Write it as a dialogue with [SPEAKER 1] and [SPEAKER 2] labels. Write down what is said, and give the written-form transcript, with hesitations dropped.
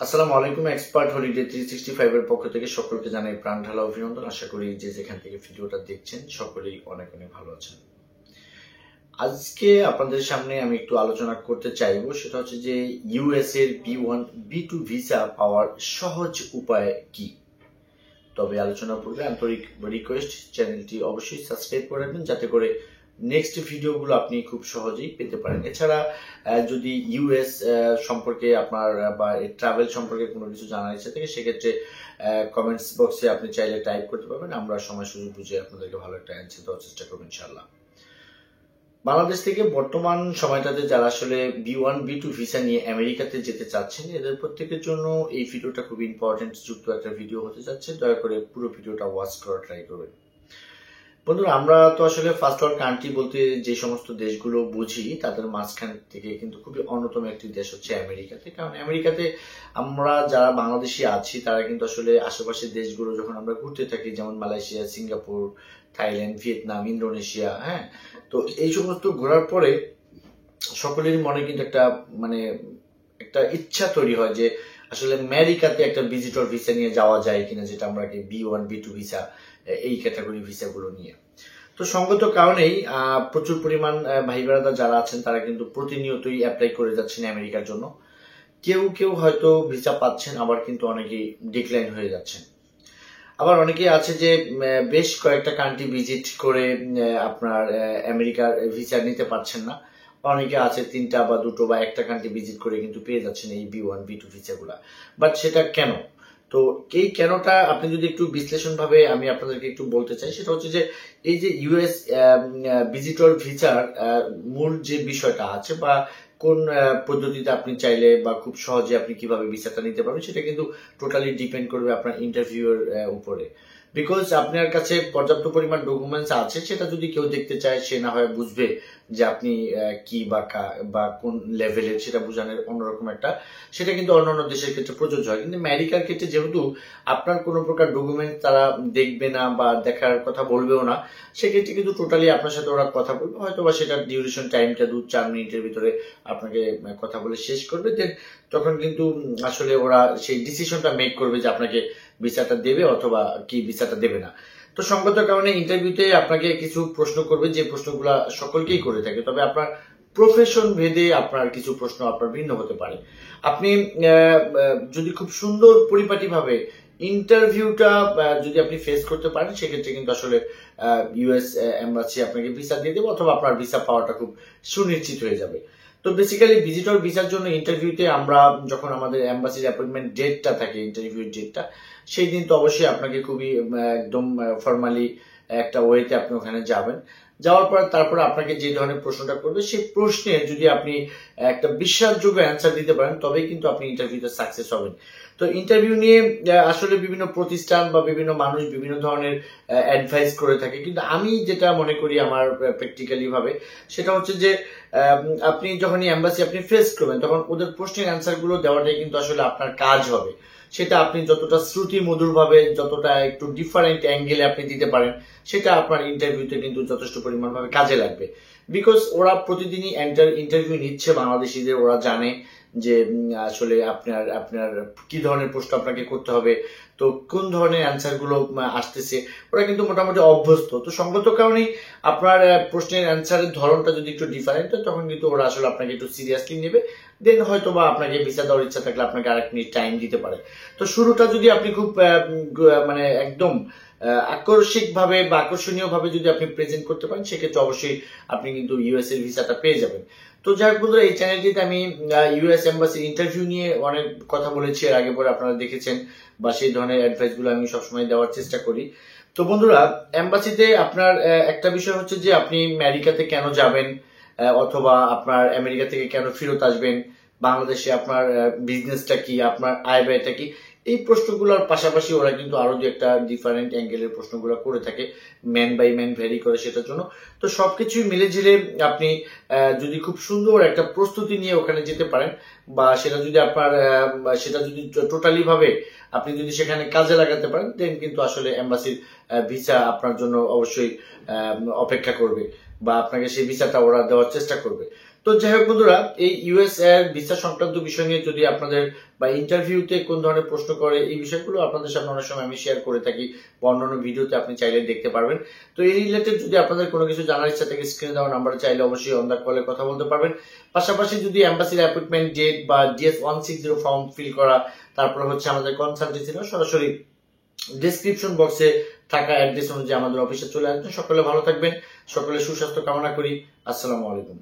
[SPEAKER 1] আসসালামু আলাইকুম। Expert holiday 365 এর পক্ষ থেকে সকলকে জানাই প্রাণ ঢালা অভিনন্দন। আশা করি যে যেখান থেকে ভিডিওটা দেখছেন সকলেই অনেক অনেক ভালো আছেন। আজকে আপনাদের সামনে আমি একটু আলোচনা করতে চাইবো, সেটা হচ্ছে যে ইউএস এর B1 B2 ভিসা পাওয়ার সহজ উপায় কি। তবে আলোচনার পূর্বে আন্তরিক রিকোয়েস্ট, চ্যানেলটি অবশ্যই সাবস্ক্রাইব করে রাখবেন যাতে করে নেক্সট ভিডিওগুলো আপনি খুব সহজেই পেতে পারেন। এছাড়া যদি ইউএস সম্পর্কে আপনার বা ট্রাভেল সম্পর্কে কোনো কিছু জানার ইচ্ছা থাকে সেক্ষেত্রে কমেন্টস বক্সে আপনি চাইলে টাইপ করতে পারবেন। আমরা সময় সুযোগ বুঝে আপনাদেরকে ভালো একটা অ্যান্সার দেওয়ার চেষ্টা করবো ইনশাআল্লাহ। বাংলাদেশ থেকে বর্তমান সময়টাতে যারা আসলে B1 B2 ভিসা নিয়ে আমেরিকাতে যেতে চাচ্ছেন, এদের প্রত্যেকের জন্য এই ভিডিওটা খুব ইম্পর্টেন্ট যুক্ত একটা ভিডিও হতে যাচ্ছে। দয়া করে পুরো ভিডিওটা ওয়াচ করার ট্রাই করবেন। বন্ধুরা, আমরা তো আসলে ফার্স্ট ওয়ার্ল্ড কান্ট্রি বলতে যে সমস্ত দেশগুলো বুঝি তাদের মাঝখান থেকে কিন্তু খুবই অন্যতম একটি দেশ হচ্ছে আমেরিকাতে। কারণ আমেরিকাতে আমরা যারা বাংলাদেশি আছি তারা কিন্তু আসলে আশেপাশের দেশগুলো যখন আমরা ঘুরতে থাকি, যেমন Malaysia, Singapore, Thailand, Vietnam, Indonesia, হ্যাঁ, তো এই সমস্ত ঘোরার পরে সকলেরই মনে কিন্তু একটা ইচ্ছা তৈরি হয় যে আসলে আমেরিকাতে একটা ভিজিটর ভিসা নিয়ে যাওয়া যায় কিনা, যেটা আমরা B1 B2 ভিসা এই ক্যাটাগরি ভিসাগুলো নিয়ে। তো সঙ্গত কারণেই প্রচুর পরিমাণ ভাই ব্রাদার যারা আছেন তারা কিন্তু প্রতিনিয়তই অ্যাপ্লাই করে যাচ্ছেন আমেরিকার জন্য। কেউ কেউ হয়তো ভিসা পাচ্ছেন, আবার কিন্তু অনেকেই ডিক্লাইন হয়ে যাচ্ছেন। আবার অনেকেই আছে যে বেশ কয়েকটা কান্ট্রি ভিজিট করে আপনার আমেরিকার ভিসা নিতে পারছেন না। অনেকে আছে 3টা বা 2টো বা একটা কান্ট্রি ভিজিট করে কিন্তু পেয়ে যাচ্ছেন এই B1 B2 ভিসাগুলা। বাট সেটা কেন? তো এই কেনটা আপনি যদি একটু বিশ্লেষণ ভাবে আমি আপনাদেরকে একটু বলতে চাই, সেটা হচ্ছে যে এই যে ইউএস ভিজিটর ভিসার মূল যে বিষয়টা আছে বা কোন পদ্ধতিতে আপনি চাইলে বা খুব সহজে আপনি কিভাবে ভিসাটা নিতে পারবেন, সেটা কিন্তু টোটালি ডিপেন্ড করবে আপনার ইন্টারভিউয়ের উপরে। বিকজ আপনার কাছে পর্যাপ্ত পরিমাণ ডকুমেন্টস আছে, সেটা যদি কেউ দেখতে চায় সে না হয় বুঝবে যে আপনি কি বা কোন লেভেলের, সেটা বোঝানোর অন্যরকম একটা, সেটা কিন্তু অন্যান্য দেশের ক্ষেত্রে প্রযোজ্য হয়। কিন্তু আমেরিকার ক্ষেত্রে যেহেতু আপনার কোনো প্রকার ডকুমেন্ট তারা দেখবে না বা দেখার কথা বলবেও না, সেক্ষেত্রে কিন্তু টোটালি আপনার সাথে ওরা কথা বলবে, হয়তো বা সেটার ডিউরেশন টাইমটা 2-4 মিনিটের ভিতরে আপনাকে কথা বলে শেষ করবে। দেন তখন কিন্তু আসলে ওরা সেই ডিসিশনটা মেক করবে যে আপনাকে ভিসাটা দেবে অথবা কি ভিসাটা দেবে না। তো সঙ্গত কারণে ইন্টারভিউতে আপনাকে কিছু প্রশ্ন করবে, যে প্রশ্নগুলো সকলকেই করে থাকে, তবে আপনার প্রফেশন ভেদে আপনার কিছু প্রশ্ন আপনার ভিন্ন হতে পারে। আপনি যদি খুব সুন্দর পরিপাটি ভাবে ইন্টারভিউটা যদি আপনি ফেস করতে পারেন, সেক্ষেত্রে কিন্তু আসলে ইউএস এম্বাসি আপনাকে ভিসা দিয়ে দেবে অথবা আপনার ভিসা পাওয়াটা খুব সুনিশ্চিত হয়ে যাবে। তো বেসিক্যালি ভিজিটর ভিসার জন্য ইন্টারভিউতে আমরা যখন আমাদের এম্বাসির অ্যাপয়েন্টমেন্ট ডেটটা থাকে, ইন্টারভিউ ডেটটা, সেই দিন তো অবশ্যই আপনাকে খুবই একদম ফর্মালি একটা ওয়েতে আপনি ওখানে যাবেন। যাওয়ার পর তারপরে আপনাকে যে ধরনের প্রশ্নটা করবে, সেই প্রশ্নে যদি আপনি একটা বিশ্বাসযোগ্য অ্যান্সার দিতে পারেন, তবেই কিন্তু আপনি ইন্টারভিউতে সাকসেস হবেন। তো ইন্টারভিউ নিয়ে আসলে বিভিন্ন প্রতিষ্ঠান বা বিভিন্ন মানুষ বিভিন্ন ধরনের অ্যাডভাইস করে থাকে, কিন্তু আমি যেটা মনে করি আমার প্র্যাকটিক্যালি ভাবে, সেটা হচ্ছে যে আপনি যখনই এম্বাসি আপনি ফেস করবেন, তখন ওদের প্রশ্নের অ্যান্সার গুলো দেওয়াটাই কিন্তু আসলে আপনার কাজ হবে। সেটা আপনি যতটা শ্রুতি মধুর ভাবে, যতটা একটু ডিফারেন্ট অ্যাঙ্গেলে আপনি দিতে পারেন, সেটা আপনার ইন্টারভিউতে কিন্তু যথেষ্ট পরিমাণ ভাবে কাজে লাগবে। বিকজ ওরা প্রতিদিনই ইন্টারভিউ নিচ্ছে বাংলাদেশিদের, ওরা জানে যে আসলে আপনার আপনার কি ধরনের প্রশ্ন আপনাকে করতে হবে, তো কোন ধরনের অ্যান্সার গুলো আসতেছে, ওরা কিন্তু মোটামুটি অভ্যস্ত। তো সঙ্গত কারণেই আপনার প্রশ্নের অ্যান্সারের ধরনটা যদি একটু ডিফারেন্ট হয়, তখন কিন্তু ওরা আসলে আপনাকে একটু সিরিয়াসলি নেবে। দেন হয়তো বা আপনাকে ভিসা দেওয়ার ইচ্ছা থাকলে আপনাকে আরেক মিনিট টাইম দিতে পারে। তো শুরুটা যদি আপনি খুব একদম আকর্ষণীয় ভাবে যদি আপনি প্রেজেন্ট করতে পারেন, সেক্ষেত্রে অবশ্যই আপনি কিন্তু ইউএস এর ভিসাটা পেয়ে যাবেন। তো যাই হোক বন্ধুরা, এই চ্যানেলটিতে আমি ইউএস এম্বাসি ইন্টারভিউ নিয়ে অনেক কথা বলেছি এর আগে পরে, আপনারা দেখেছেন, বা সেই ধরনের অ্যাডভাইস গুলো আমি সবসময় দেওয়ার চেষ্টা করি। তো বন্ধুরা, এম্বাসিতে আপনার একটা বিষয় হচ্ছে যে আপনি আমেরিকাতে কেন যাবেন, অথবা আপনার আমেরিকা থেকে কেন ফেরত আসবেন, বাংলাদেশে আপনার বিজনেসটা কি, আপনার আয় ব্যয়টা কি, এই প্রশ্নগুলোর পাশাপাশি ওরা কিন্তু আরো যে একটা ডিফারেন্ট অ্যাঙ্গেলের প্রশ্নগুলো করে থাকে, ম্যান বাই ম্যান ভ্যারি করে সেটার জন্য। তো সবকিছুই মিলে ঝিলে আপনি যদি খুব সুন্দর একটা প্রস্তুতি নিয়ে ওখানে যেতে পারেন, বা সেটা যদি টোটালি ভাবে আপনি যদি সেখানে কাজে লাগাতে পারেন, দেন কিন্তু আসলে এম্বাসির ভিসা আপনার জন্য অবশ্যই অপেক্ষা করবে, বা আপনাকে সেই ভিসাটা ওরা দেওয়ার চেষ্টা করবে। তো যাই হোক বন্ধুরা, এই ইউএস এর ভিসা সংক্রান্ত বিষয় নিয়ে যদি আপনাদের বা ইন্টারভিউতে কোন ধরনের প্রশ্ন করে এই বিষয়গুলো আপনাদের সামনে অনেক সময় আমি শেয়ার করে থাকি বা অন্যান্য ভিডিওতে আপনি চাইলে দেখতে পারবেন। তো এই রিলেটেড যদি আপনাদের কোনো কিছু জানার ইচ্ছা থাকে স্ক্রিনে দেওয়া নাম্বারে চাইলে অবশ্যই অন দা কলে কথা বলতে পারবেন। পাশাপাশি যদি এম্বাসির অ্যাপয়েন্টমেন্ট ডেট বা DS-160 ফর্ম ফিল করা, তারপর হচ্ছে আমাদের কনসালটেন্সি সরাসরি ডেসক্রিপশন বক্সে থাকা অ্যাড্রেস অনুযায়ী আমাদের অফিসে চলে আসবেন। সকলে ভালো থাকবেন, সকলে সুস্বাস্থ্য কামনা করি। আসসালামু আলাইকুম।